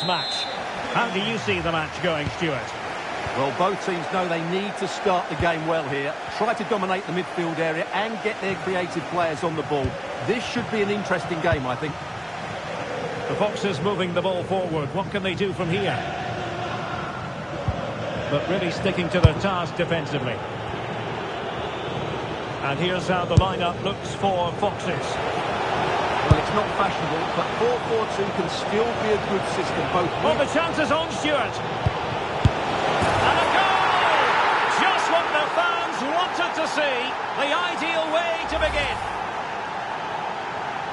match. How do you see the match going, Stuart? Well, both teams know they need to start the game well here. Try to dominate the midfield area and get their creative players on the ball. This should be an interesting game, I think. The Foxes moving the ball forward. What can they do from here? But really sticking to their task defensively. And here's how the lineup looks for Foxes. Well, it's not fashionable, but 4-4-2 can still be a good system. Both. Oh, the chance is on, Stuart. And a goal! Just what the fans wanted to see. The ideal way to begin.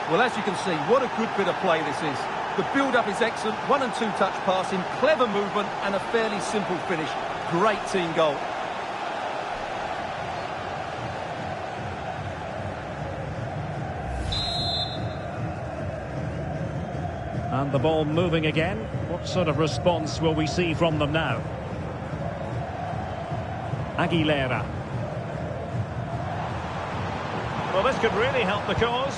Well, as you can see, what a good bit of play this is. The build-up is excellent, 1- and 2-touch passing, clever movement, and a fairly simple finish. Great team goal. And the ball moving again. What sort of response will we see from them now? Aguilera. Well, this could really help the cause.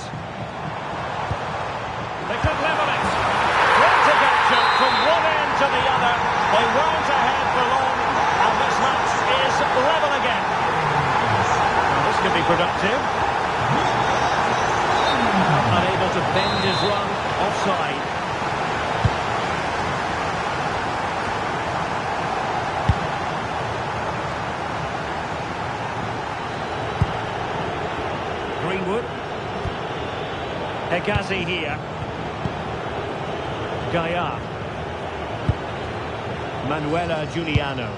They could level it. Frantic action from one end to the other. They weren't ahead for long, and this match is level again. Well, this could be productive. Unable to bend his run, offside. Greenwood. Hegazi here. Gaia. Manuela Giuliano.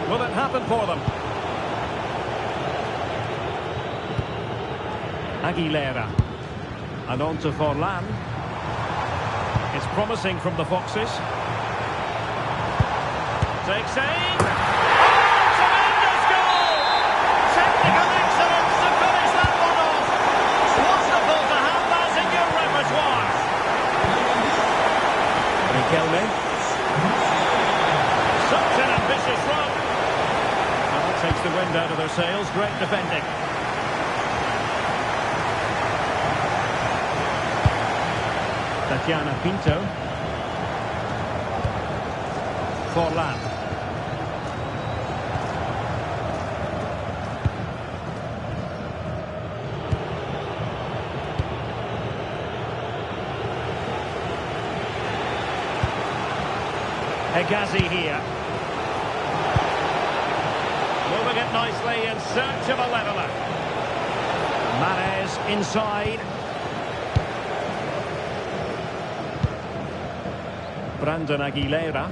Will it happen for them? Aguilera. And on to Forlan. It's promising from the Foxes. Takes aim. Kelme. Such an ambitious run. And that takes the wind out of their sails. Great defending. Tatiana Pinto. Forlan. Hegazi here. Moving it nicely in search of a leveller. Mahrez inside. Brandon Aguilera.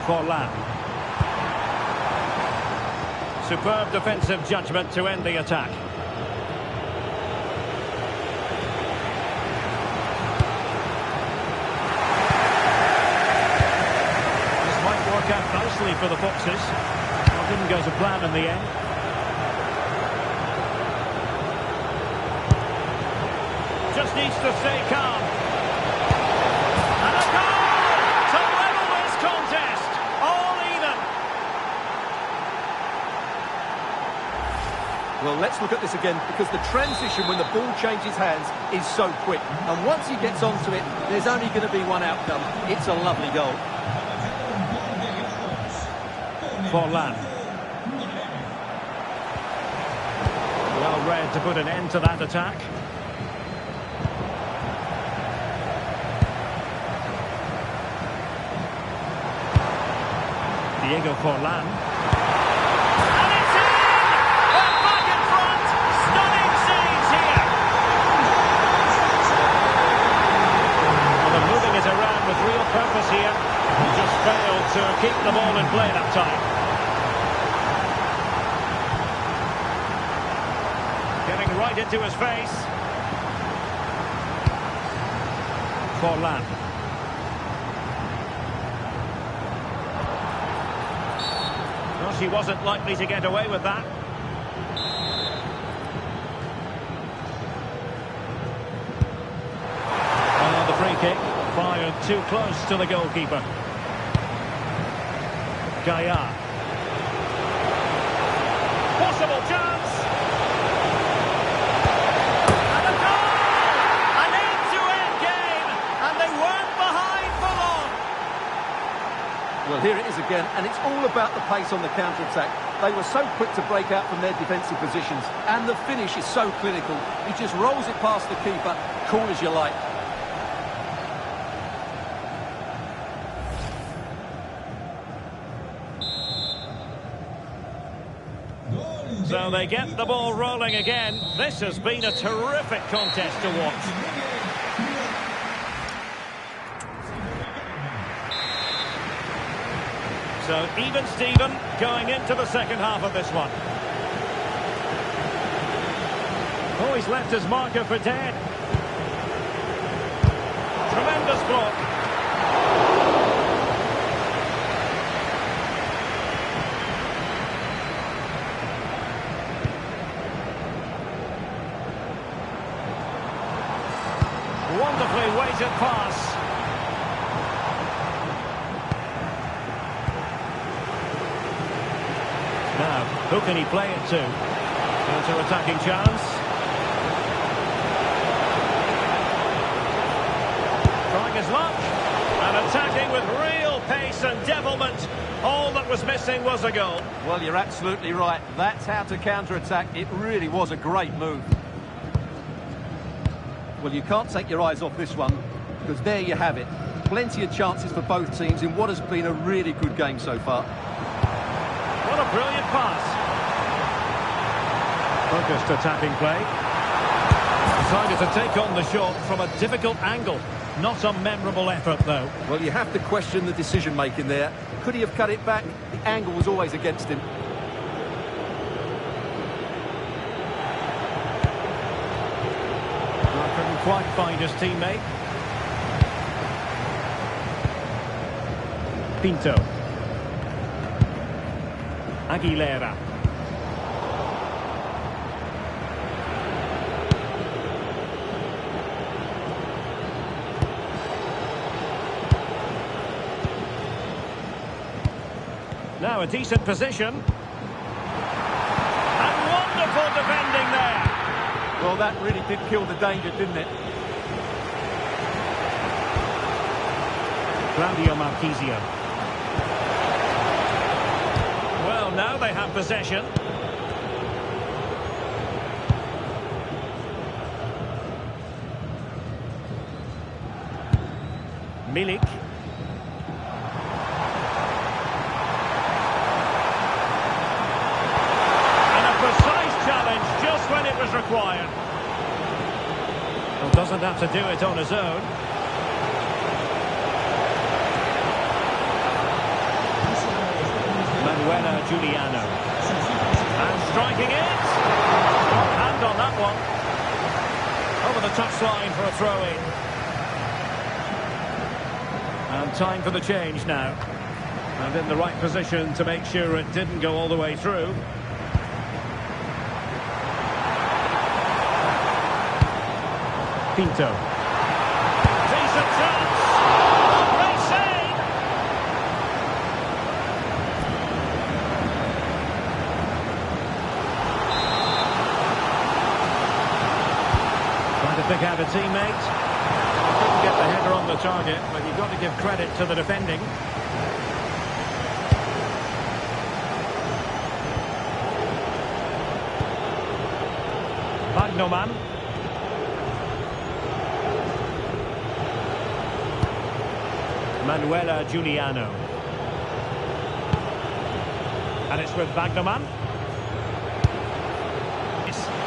Forlan. Superb defensive judgment to end the attack. Out nicely for the Foxes. Well, didn't go to plan in the end. Just needs to stay calm. And a goal to level this contest. All even. Well, let's look at this again, because the transition when the ball changes hands is so quick. And once he gets onto it, there's only going to be one outcome. It's a lovely goal. Forlan. Well read to put an end to that attack. Diego Forlan. And it's in! They're back in front! Stunning scenes here! Well, they're moving it around with real purpose here. Just failed to keep the ball in play that time. Getting right into his face. Forlan. Well, she wasn't likely to get away with that. Oh, the free kick fired too close to the goalkeeper. Gaia. Possible chance. again, and it's all about the pace on the counter-attack. They were so quick to break out from their defensive positions, and the finish is so clinical. He just rolls it past the keeper, cool as you like. So they get the ball rolling again. This has been a terrific contest to watch. So even Steven going into the second half of this one. Oh, he's left his marker for dead. Tremendous block. Wonderfully weighted pass. Now, who can he play it to? Counter-attacking chance. Trying his luck. And attacking with real pace and devilment. All that was missing was a goal. Well, you're absolutely right. That's how to counter-attack. It really was a great move. Well, you can't take your eyes off this one, because there you have it. Plenty of chances for both teams in what has been a really good game so far. What a brilliant pass. Focused attacking play. Decided to take on the shot from a difficult angle. Not a memorable effort, though. Well, you have to question the decision-making there. Could he have cut it back? The angle was always against him. Couldn't quite find his teammate. Pinto. Aguilera. Now a decent position. And wonderful defending there. Well, that really did kill the danger, didn't it? Claudio Marquisio. Well, now they have possession. Milik. And a precise challenge just when it was required. Well, doesn't have to do it on his own. Giuliano. And striking it. Strong hand on that one. Over the touchline for a throw-in. And time for the change now. And in the right position to make sure it didn't go all the way through. Pinto. Decent chance. Great save. Trying to pick out a teammate. Couldn't get the header on the target, but you've got to give credit to the defending. Bagnoman. Manuela Giuliano. And it's with Bagnoman.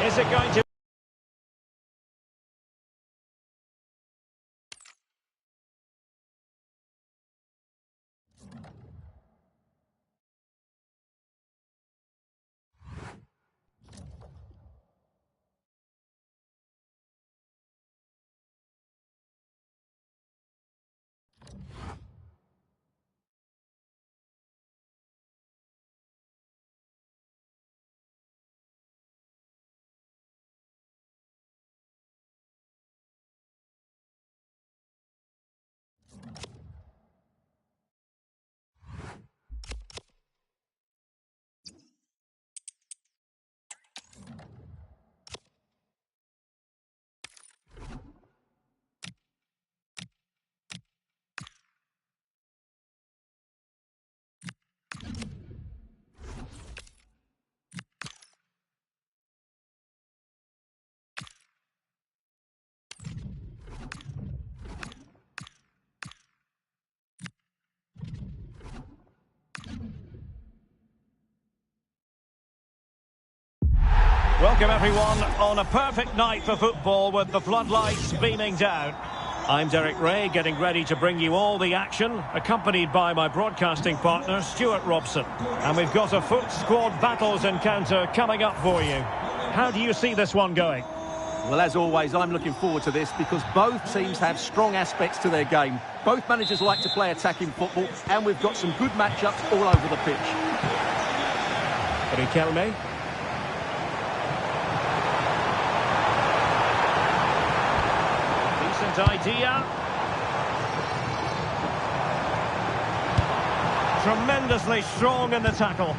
Is it going to... Welcome everyone on a perfect night for football with the floodlights beaming down. I'm Derek Ray, getting ready to bring you all the action, accompanied by my broadcasting partner Stuart Robson. And we've got a FUT Squad Battles encounter coming up for you. How do you see this one going? Well, as always, I'm looking forward to this because both teams have strong aspects to their game. Both managers like to play attacking football, and we've got some good matchups all over the pitch. Riquelme. Idea. Tremendously strong in the tackle.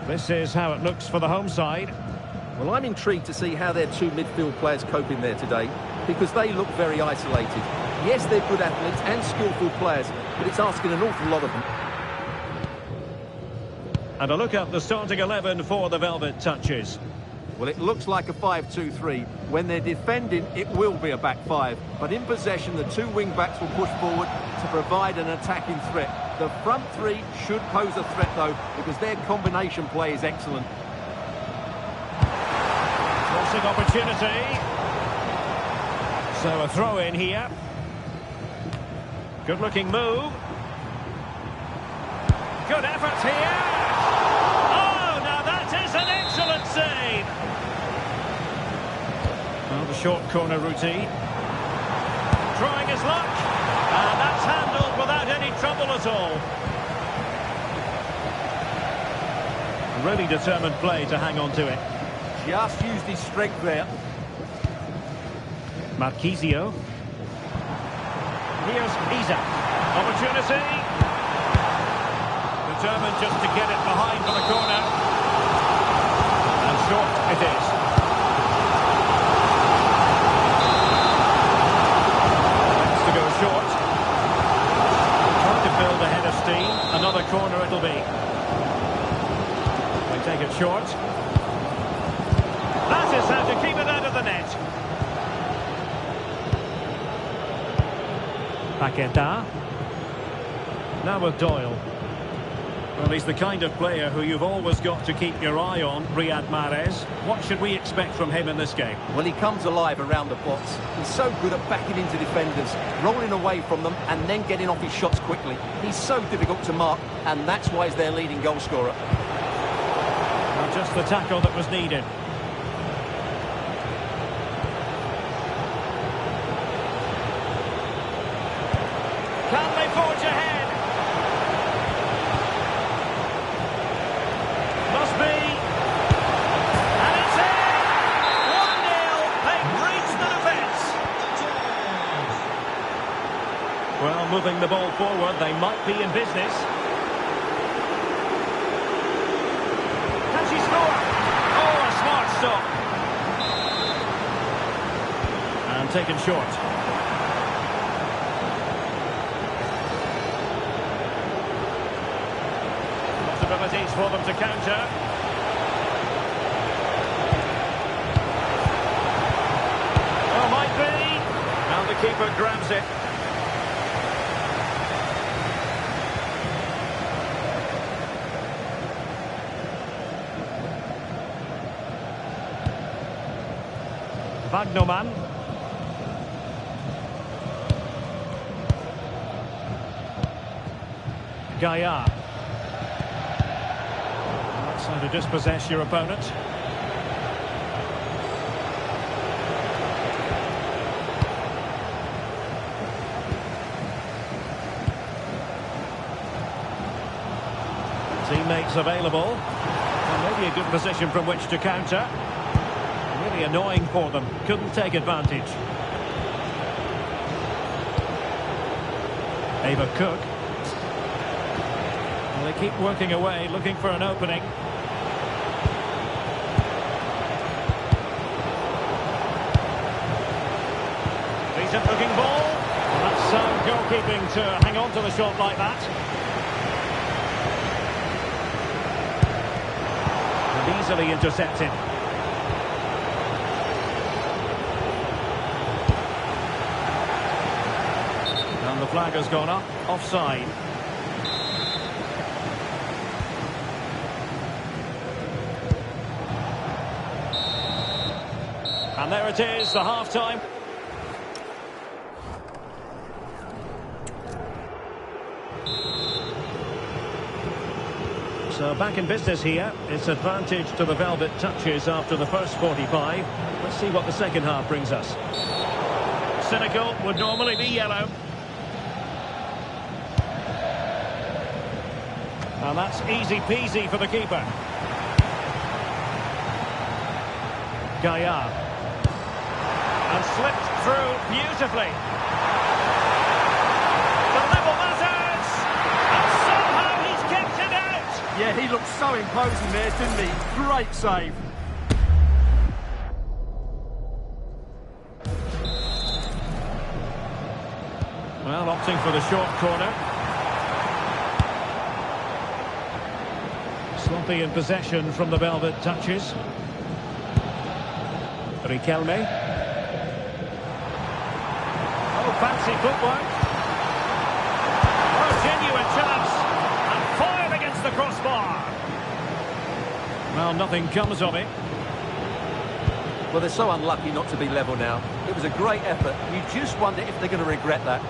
This is how it looks for the home side. Well, I'm intrigued to see how their two midfield players cope in there today because they look very isolated. Yes, they're good athletes and skillful players, but it's asking an awful lot of them. And a look at the starting 11 for the Velvet Touches. Well, it looks like a 5-2-3. When they're defending, it will be a back five. But in possession, the two wing-backs will push forward to provide an attacking threat. The front three should pose a threat, though, because their combination play is excellent. Crossing opportunity. So a throw-in here. Good-looking move. Good effort here. Oh, now that is an excellent save. Well, the short corner routine. Trying his luck. And that's handled without any trouble at all. Really determined play to hang on to it. Just used his strength there. Marquisio. Here's Isak. Opportunity. Determined just to get it behind for the corner. And short it is. To go short. Trying to build a head of steam. Another corner it'll be. They take it short. That is how to keep it out of the net. Paqueta. Now with Doyle. Well, he's the kind of player who you've always got to keep your eye on, Riyad Mahrez. What should we expect from him in this game? Well, he comes alive around the box. He's so good at backing into defenders, rolling away from them, and then getting off his shots quickly. He's so difficult to mark, and that's why he's their leading goal scorer. Well, just the tackle that was needed. Can they forge ahead? Must be. And it's in! 1-0. They've reached the defence. Well, moving the ball forward, they might be in business. Can she score? Oh, a smart stop. And taken short. Possibilities for them to counter. Oh, might be. And the keeper grabs it. Wagnerman. Gaia. That's how to dispossess your opponent. Teammates available. And maybe a good position from which to counter. Really annoying for them. Couldn't take advantage. Ava Cook. Well, they keep working away, looking for an opening. Decent looking ball. Well, that's sound goalkeeping to hang on to the shot like that. And easily intercepted. And the flag has gone up, offside. And there it is, the half-time. So back in business here. It's advantage to the Velvet Touches after the first 45. Let's see what the second half brings us. Cynical would normally be yellow. And that's easy peasy for the keeper. Gaillard. And slipped through beautifully. The level matters! And somehow he's kicked it out! Yeah, he looked so imposing there, didn't he? Great save. Well, opting for the short corner. Sloppy in possession from the Velvet Touches. Riquelme. Oh, fancy footwork. Oh, genuine chance. And fired against the crossbar. Well, nothing comes of it. Well, they're so unlucky not to be level now. It was a great effort. You just wonder if they're going to regret that.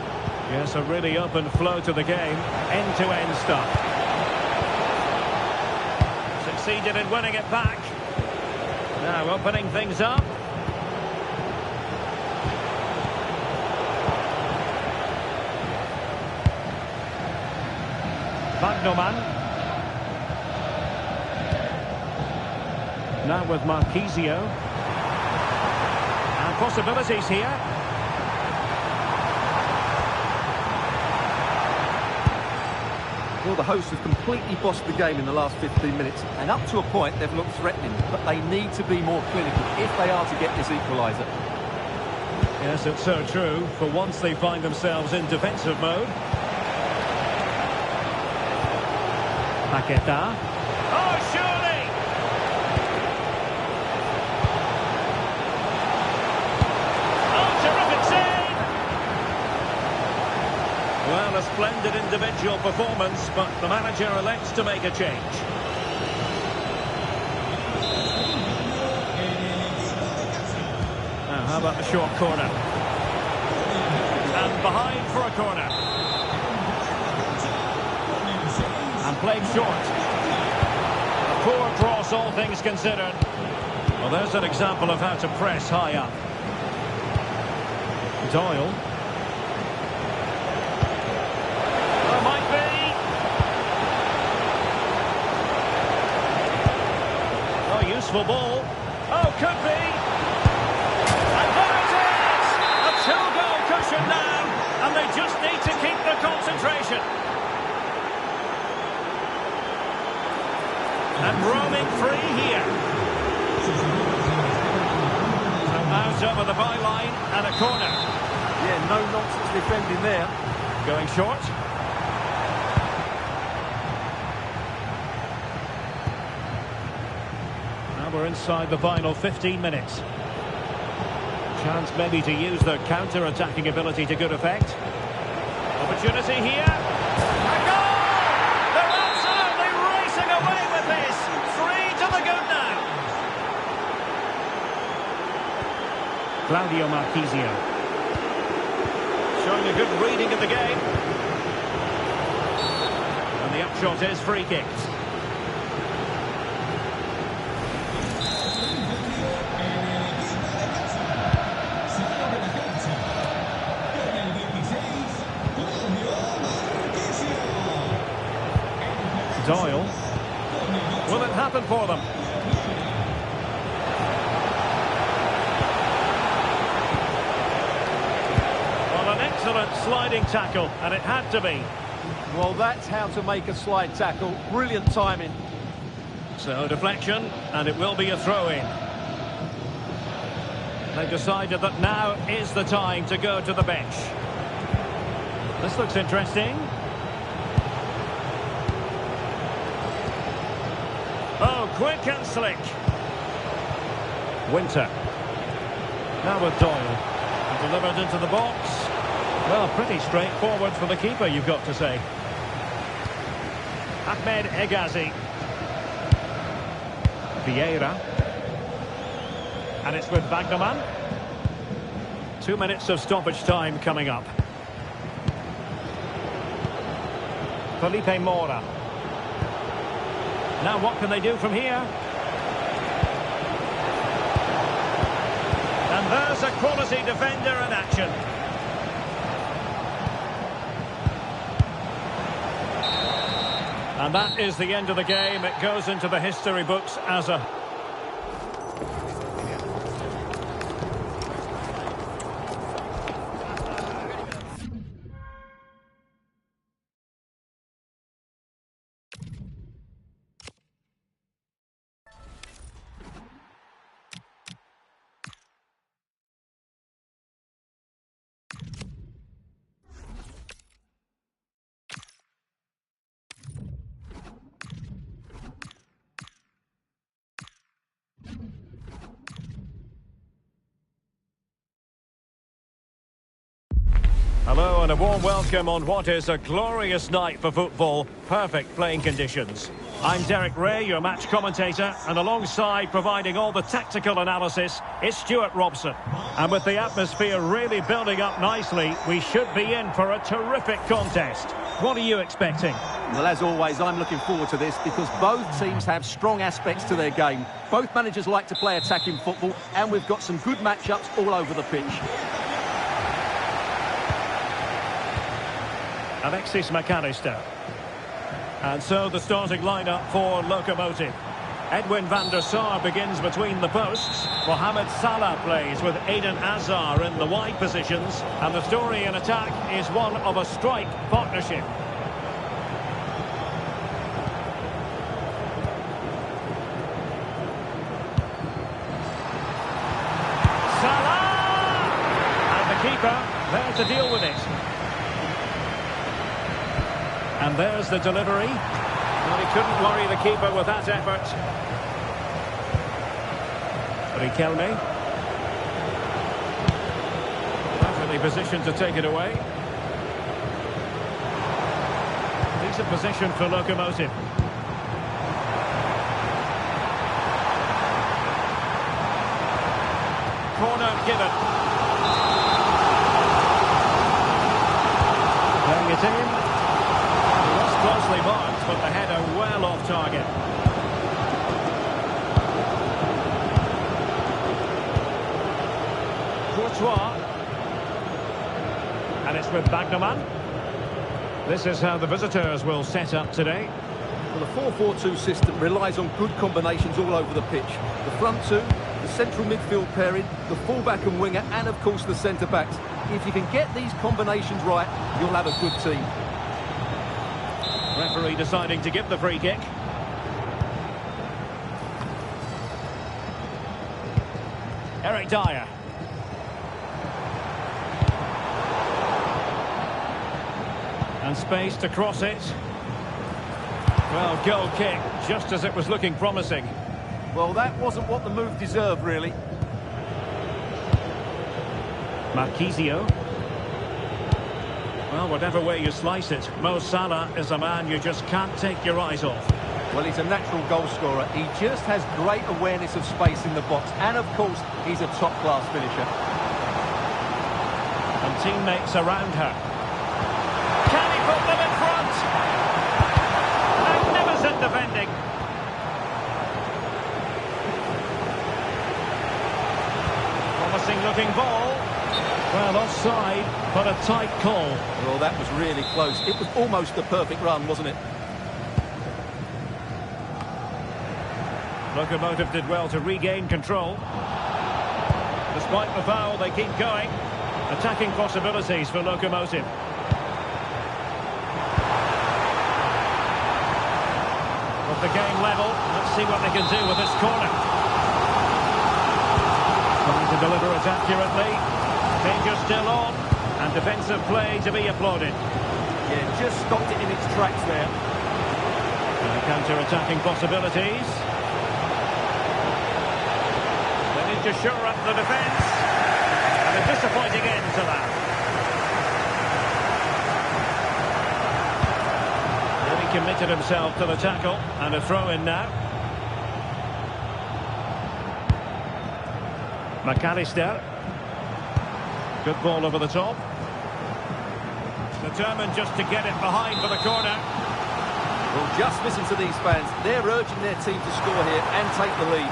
Yes, a really open flow to the game. End-to-end stuff. Succeeded in winning it back. Now opening things up. Magnoman. Now with Marquisio. And possibilities here. Well, the hosts have completely bossed the game in the last 15 minutes, and up to a point they've looked threatening, but they need to be more clinical if they are to get this equaliser. Yes, it's so true. For once they find themselves in defensive mode. Paqueta. Oh, surely! Oh, terrific save! Well, a splendid individual performance, but the manager elects to make a change. Now, how about the short corner? And behind for a corner. And played short. A poor cross, all things considered. Well, there's an example of how to press high up. Doyle. Oh, might be. Oh, useful ball. Oh, could be. And there it is! A two-goal cushion now. And they just need to keep the concentration. And roaming free here. So out over the byline and a corner. Yeah, no nonsense defending there. Going short. Now we're inside the final 15 minutes. Chance maybe to use their counter-attacking ability to good effect. Opportunity here. A goal! They're absolutely racing away with this. 3 to the good now. Claudio Marquisio. Showing a good reading of the game. And the upshot is free kicked. Doyle. Will it happen for them? Well, an excellent sliding tackle, and it had to be. Well, that's how to make a slide tackle. Brilliant timing. So, deflection, and it will be a throw-in. They've decided that now is the time to go to the bench. This looks interesting. Oh, quick and slick. Winter. Now with Doyle. Delivered into the box. Well, pretty straightforward for the keeper, you've got to say. Ahmed Egazi. Vieira. And it's with Bagnaman. 2 minutes of stoppage time coming up. Felipe Mora. Now what can they do from here? And there's a quality defender in action. And that is the end of the game. It goes into the history books as a... Hello and a warm welcome on what is a glorious night for football. Perfect playing conditions. I'm Derek Ray, your match commentator, and alongside providing all the tactical analysis is Stuart Robson. And with the atmosphere really building up nicely, we should be in for a terrific contest. What are you expecting? Well, as always, I'm looking forward to this because both teams have strong aspects to their game. Both managers like to play attacking football, and we've got some good matchups all over the pitch. Alexis McAllister. And so the starting lineup for Locomotive. Edwin van der Sar begins between the posts. Mohamed Salah plays with Eden Hazard in the wide positions. And the story in attack is one of a strike partnership. Salah! And the keeper there to deal with it. And there's the delivery. Well, he couldn't worry the keeper with that effort. Riquelme. Perfectly positioned to take it away. Decent position for Locomotive. Corner given. Playing it in. Closely marked, but the header well off target. Courtois. And it's with Bagnaman. This is how the visitors will set up today. Well, the 4-4-2 system relies on good combinations all over the pitch. The front two, the central midfield pairing, the fullback and winger, and of course the centre-backs. If you can get these combinations right, you'll have a good team. Referee deciding to give the free kick. Eric Dyer. And space to cross it. Well, goal kick, just as it was looking promising. Well, that wasn't what the move deserved, really. Marquisio. Well, whatever way you slice it, Mo Salah is a man you just can't take your eyes off. Well, he's a natural goal scorer. He just has great awareness of space in the box. And, of course, he's a top-class finisher. And teammates around her. Can he put them in front? Magnificent defending. Promising-looking ball. Well, offside, but a tight call. Well, that was really close. It was almost a perfect run, wasn't it? Locomotive did well to regain control. Despite the foul, they keep going. Attacking possibilities for Locomotive. With the game level, let's see what they can do with this corner. Trying to deliver it accurately. Danger still on, and defensive play to be applauded. Yeah, just stopped it in its tracks there. And counter-attacking possibilities. They need to shore up the defence. And a disappointing end to that. Really committed himself to the tackle, and a throw-in now. McAllister. Good ball over the top. Determined just to get it behind for the corner. Well, just listen to these fans. They're urging their team to score here and take the lead.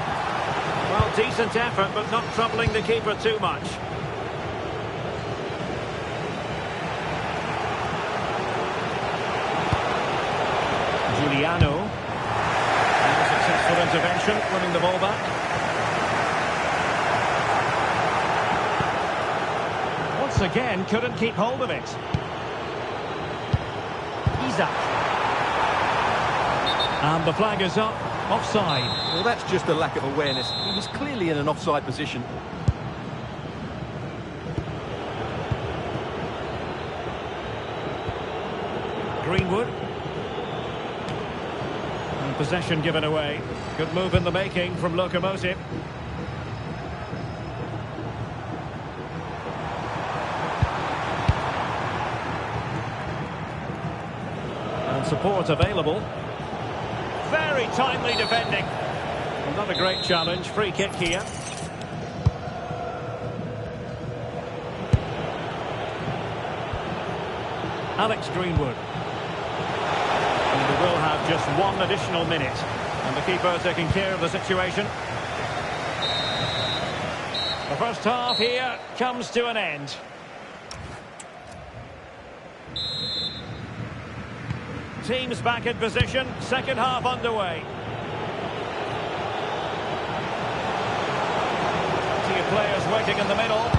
Well, decent effort, but not troubling the keeper too much. Giuliano. And a successful intervention, winning the ball back. Once again, couldn't keep hold of it. Isaac. And the flag is up. Offside. Well, that's just a lack of awareness. He was clearly in an offside position. Greenwood. And possession given away. Good move in the making from Locomotive. And support available. Very timely defending. Well, not a great challenge. Free kick here. Alex Greenwood. And we will have just one additional minute. And the keeper taking care of the situation. The first half here comes to an end. Teams back in position, second half underway. Plenty of players waiting in the middle.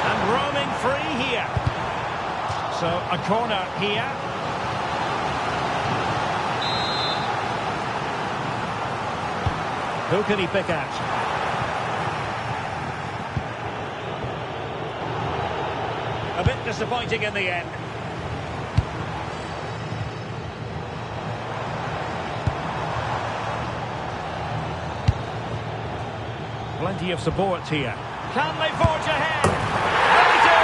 And roaming free here. So a corner here. Who can he pick out? A bit disappointing in the end. Plenty of support here. Can they forge ahead? They do!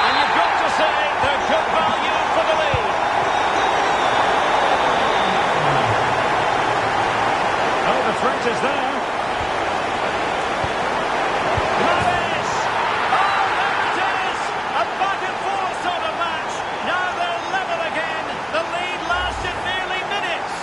And you've got to say they're good value for the lead. Oh, the threat is there. Maris! Oh, there it is! A back-and-forth sort of match. Now they're level again. The lead lasted nearly minutes.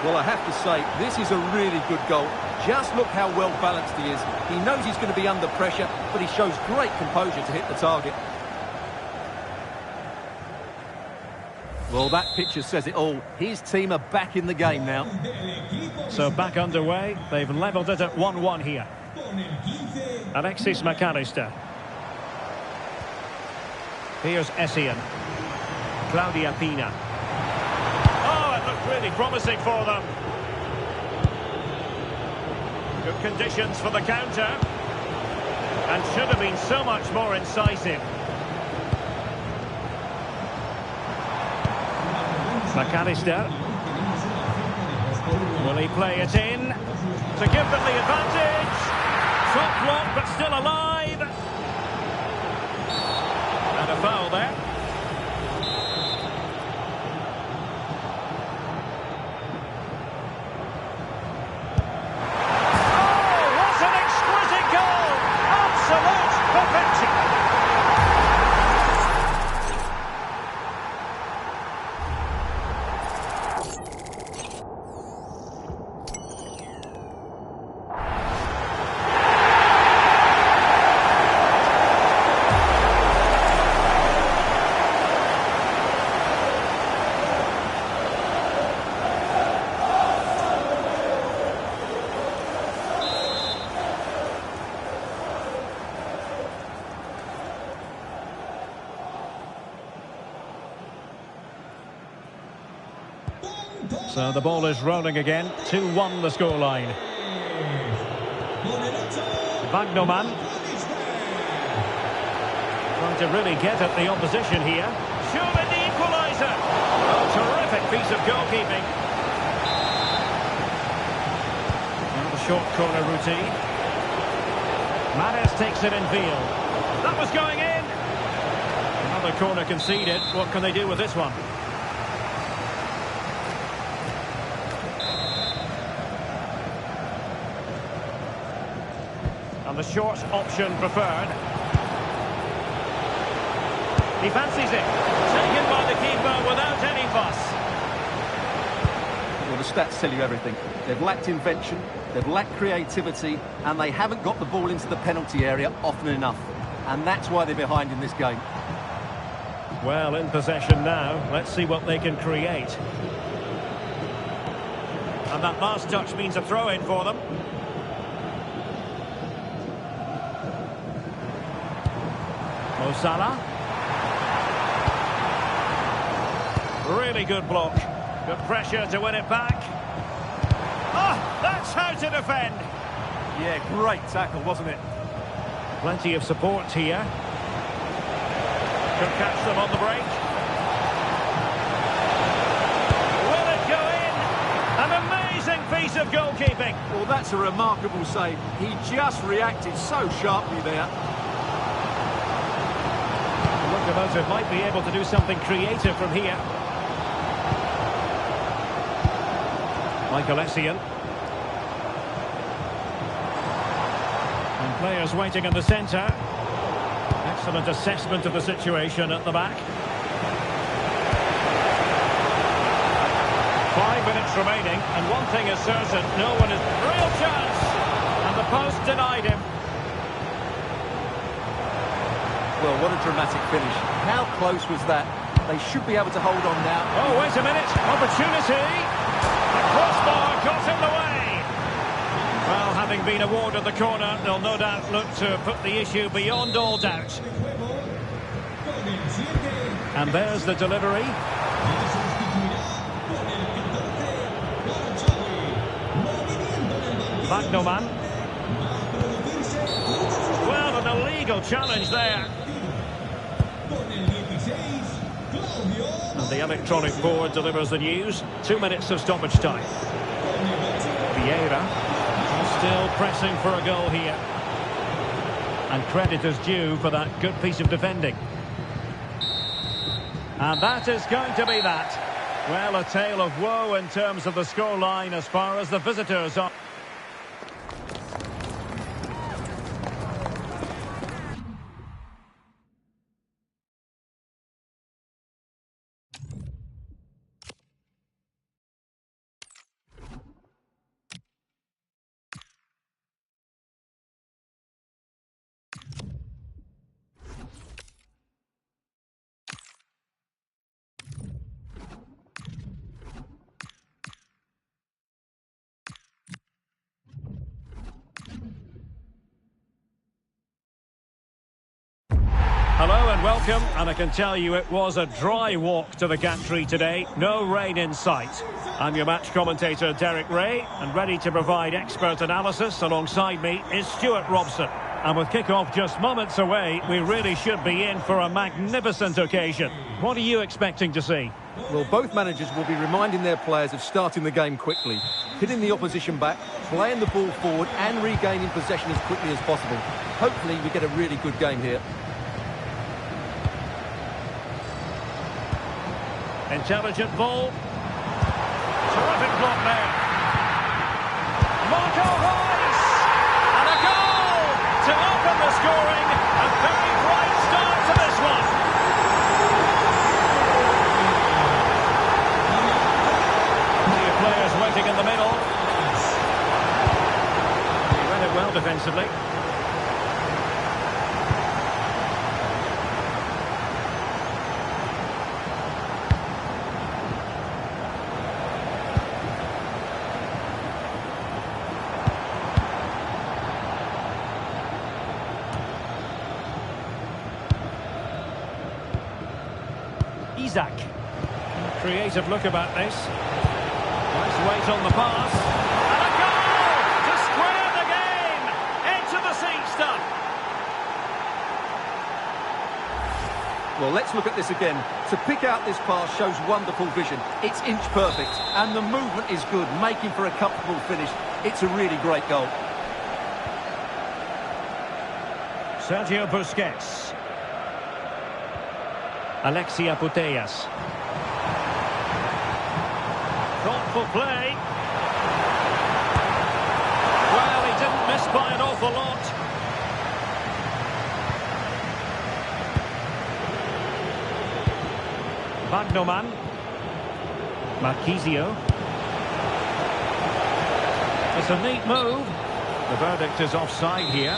Well, I have to say, this is a really good goal. Just look how well balanced he is. He knows he's going to be under pressure, but he shows great composure to hit the target. Well, that picture says it all. His team are back in the game now. So back underway. They've levelled it at 1-1 here. Alexis McAllister. Here's Essien. Claudia Pina. Oh, it looked really promising for them. Good conditions for the counter. And should have been so much more incisive. McAllister. Will he play it in to give them the advantage? Top block, but still alive. And a foul there. Oh, what an exquisite goal! Absolute perfection. So the ball is rolling again. 2-1 the scoreline. Wagnerman. Trying to really get at the opposition here. Surely the equaliser. A terrific piece of goalkeeping. short corner routine. Mares takes it in field. That was going in. Another corner conceded. What can they do with this one? And the short option preferred. He fancies it. Taken by the keeper without any fuss. Well, the stats tell you everything. They've lacked invention, they've lacked creativity, and they haven't got the ball into the penalty area often enough. And that's why they're behind in this game. Well, in possession now. Let's see what they can create. And that last touch means a throw-in for them. Mo Salah. Really good block. Good pressure to win it back. Oh, that's how to defend. Yeah, great tackle, wasn't it? Plenty of support here. Could catch them on the break. Will it go in? An amazing piece of goalkeeping. Well, that's a remarkable save. He just reacted so sharply there. The locomotive might be able to do something creative from here. Michael Essien. And players waiting in the centre. Excellent assessment of the situation at the back. 5 minutes remaining, and one thing is certain, no one is... Real chance! And the post denied him. Well, what a dramatic finish. How close was that? They should be able to hold on now. Oh, wait a minute. Opportunity. The crossbar got in the way. Well, having been awarded the corner, they'll no doubt look to put the issue beyond all doubt. And there's the delivery. Magnoman. Well, an illegal challenge there. And the electronic board delivers the news. 2 minutes of stoppage time. Vieira still pressing for a goal here. And credit is due for that good piece of defending. And that is going to be that. Well, a tale of woe in terms of the scoreline as far as the visitors are. Hello and welcome, and I can tell you it was a dry walk to the gantry today, no rain in sight. I'm your match commentator Derek Ray, and ready to provide expert analysis alongside me is Stuart Robson. And with kick-off just moments away, we really should be in for a magnificent occasion. What are you expecting to see? Well, both managers will be reminding their players of starting the game quickly, hitting the opposition back, playing the ball forward and regaining possession as quickly as possible. Hopefully we get a really good game here. Intelligent ball. Terrific block there. Marco Reus! And a goal to open the scoring. A very bright start to this one. Plenty of players waiting in the middle. He read it well defensively. Isaac. Creative look about this. Nice weight on the pass. And a goal to square the game. Into the seat stuff. Well, let's look at this again. To pick out this pass shows wonderful vision. It's inch perfect, and the movement is good, making for a comfortable finish. It's a really great goal. Sergio Busquets. Alexia Putellas. Thoughtful play. Well, he didn't miss by an awful lot. Bagnoman. Marquisio. It's a neat move. The verdict is offside here.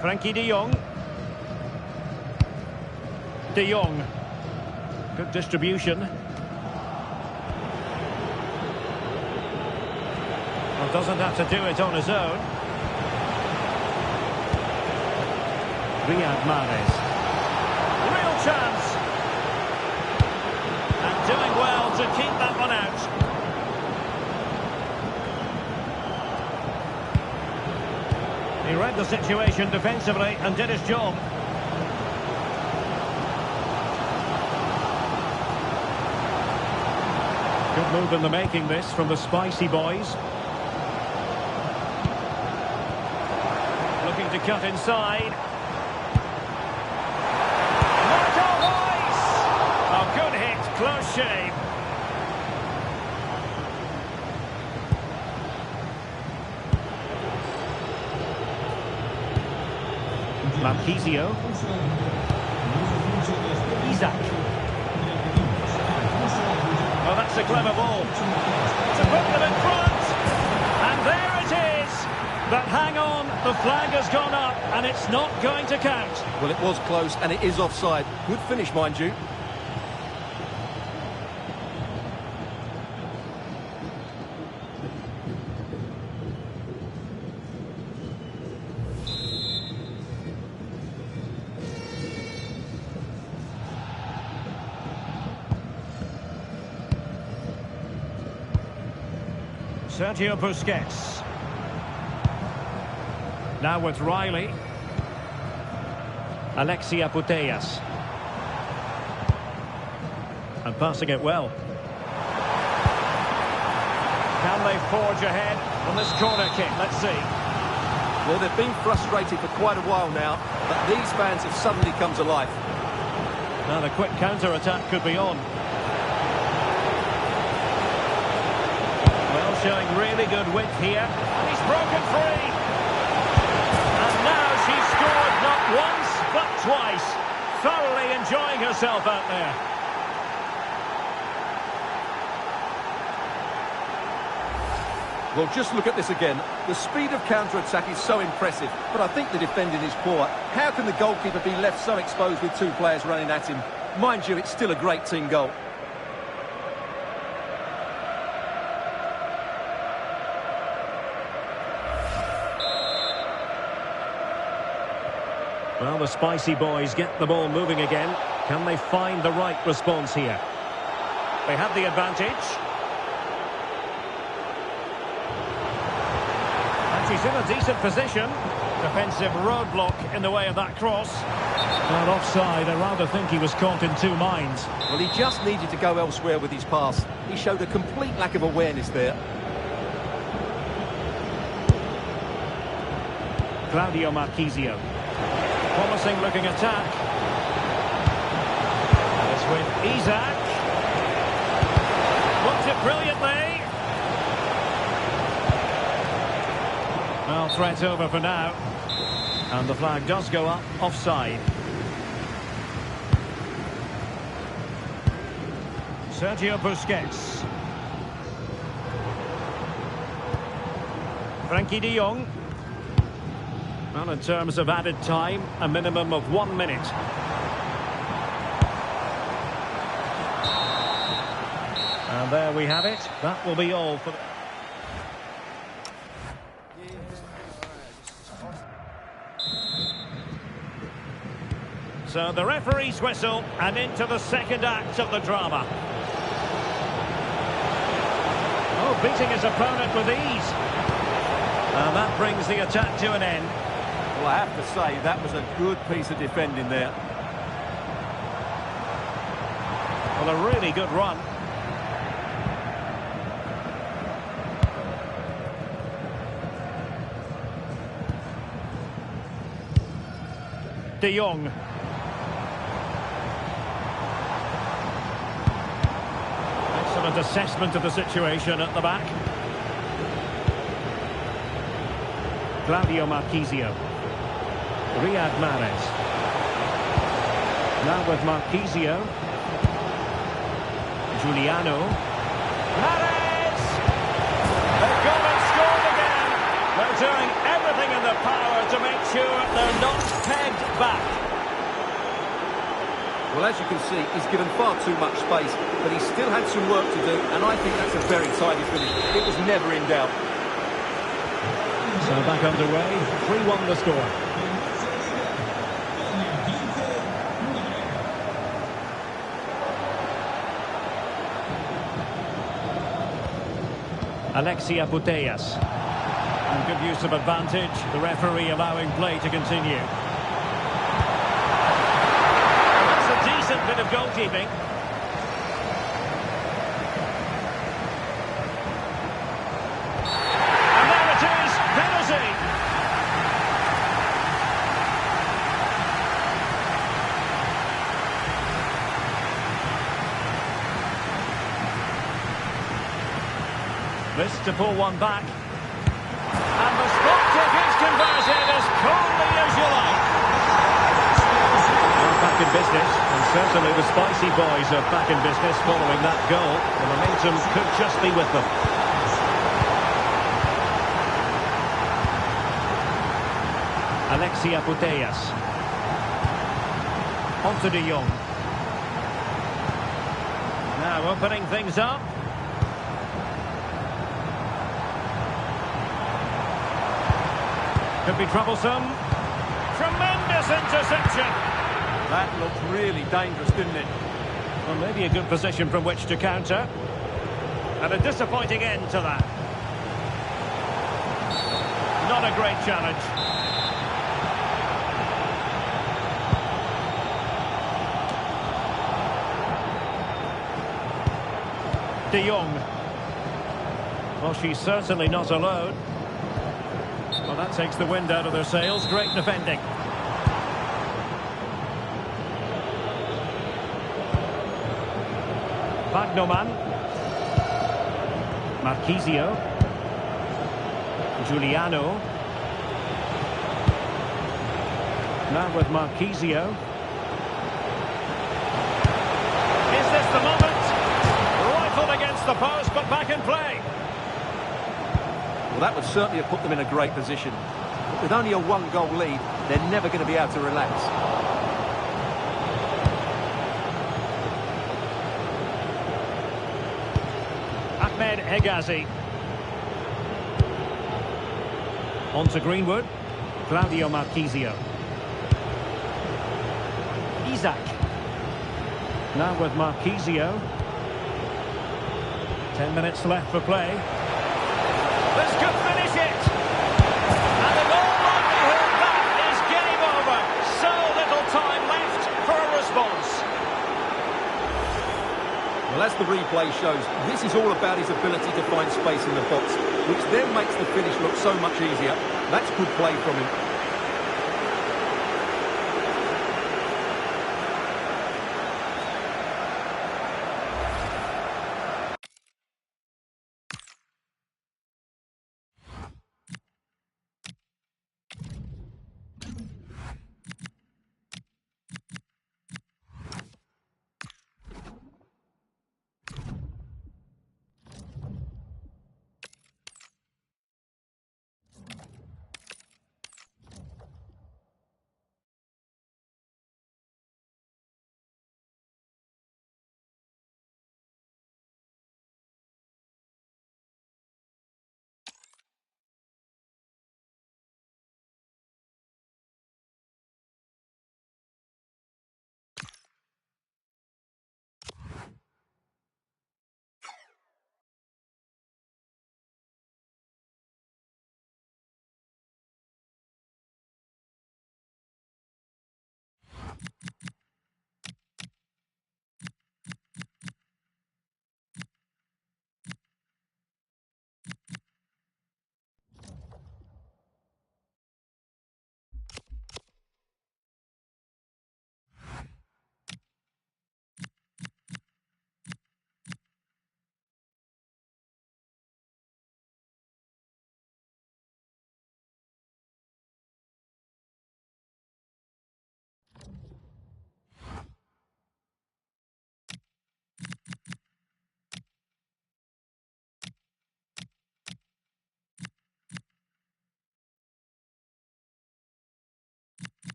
Frankie de Jong. De Jong. Good distribution. Well, doesn't have to do it on his own. Riyad Mahrez. Real chance. And doing well to keep that one out. He read the situation defensively and did his job. Good move in the making this from the spicy boys. Looking to cut inside. Oh, good hit, close shave. Marquisio. Isaac. Oh, that's a clever ball. To put them in front. And there it is. But hang on, the flag has gone up and it's not going to count. Well, it was close and it is offside. Good finish, mind you. Sergio Busquets. Now with Riley. Alexia Putellas. And passing it well. Can they forge ahead on this corner kick? Let's see. Well, they've been frustrated for quite a while now, but these fans have suddenly come to life. Now the quick counter-attack could be on. Well, showing really good width here. And he's broken free. And now she's scored not once, but twice. Thoroughly enjoying herself out there. Well, just look at this again. The speed of counter-attack is so impressive, but I think the defending is poor. How can the goalkeeper be left so exposed with two players running at him? Mind you, it's still a great team goal. Well, the spicy boys get the ball moving again. Can they find the right response here? They have the advantage. And she's in a decent position. Defensive roadblock in the way of that cross. Well, offside, I rather think he was caught in two minds. Well, he just needed to go elsewhere with his pass. He showed a complete lack of awareness there. Claudio Marquisio. Promising looking attack. And it's with Isaac. Blocked it brilliantly. Well, threat over for now. And the flag does go up, offside. Sergio Busquets. Frankie de Jong. Well, in terms of added time, a minimum of 1 minute. And there we have it. That will be all for... So the referee's whistle, and into the second act of the drama. Oh, beating his opponent with ease. And that brings the attack to an end. Well, I have to say, that was a good piece of defending there. Well, a really good run. De Jong. Excellent assessment of the situation at the back. Claudio Marchisio. Riyad Mahrez. Now with Marchisio. Giuliano. Mahrez! They've gone and scored again. They're doing everything in their power to make sure they're not pegged back. Well, as you can see, he's given far too much space, but he still had some work to do, and I think that's a very tidy finish. It was never in doubt. So back underway, 3-1 the score. Alexia Putellas. And good use of advantage, the referee allowing play to continue. That's a decent bit of goalkeeping. And there it is, penalty. This to pull one back. And the spot kick is converted as coldly as you like. They're back in business, and certainly the Spicy Boys are back in business following that goal. The momentum could just be with them. Alexia Putellas. On to De Jong. Now opening things up. Could be troublesome. Tremendous interception. That looked really dangerous, didn't it? Well, maybe a good position from which to counter. And a disappointing end to that. Not a great challenge. De Jong. Well, she's certainly not alone. Well, that takes the wind out of their sails. Great defending. Wagnerman. Marchisio. Giuliano. Now with Marchisio. Is this the moment? Rifled against the post, but back in play. Well, that would certainly have put them in a great position. But with only a one-goal lead, they're never going to be able to relax. Ahmed Hegazi. On to Greenwood. Claudio Marchisio. Isaac. Now with Marchisio. 10 minutes left for play. This could finish it. And in all likelihood, that is game over. So little time left for a response. Well, as the replay shows, this is all about his ability to find space in the box, which then makes the finish look so much easier. That's good play from him.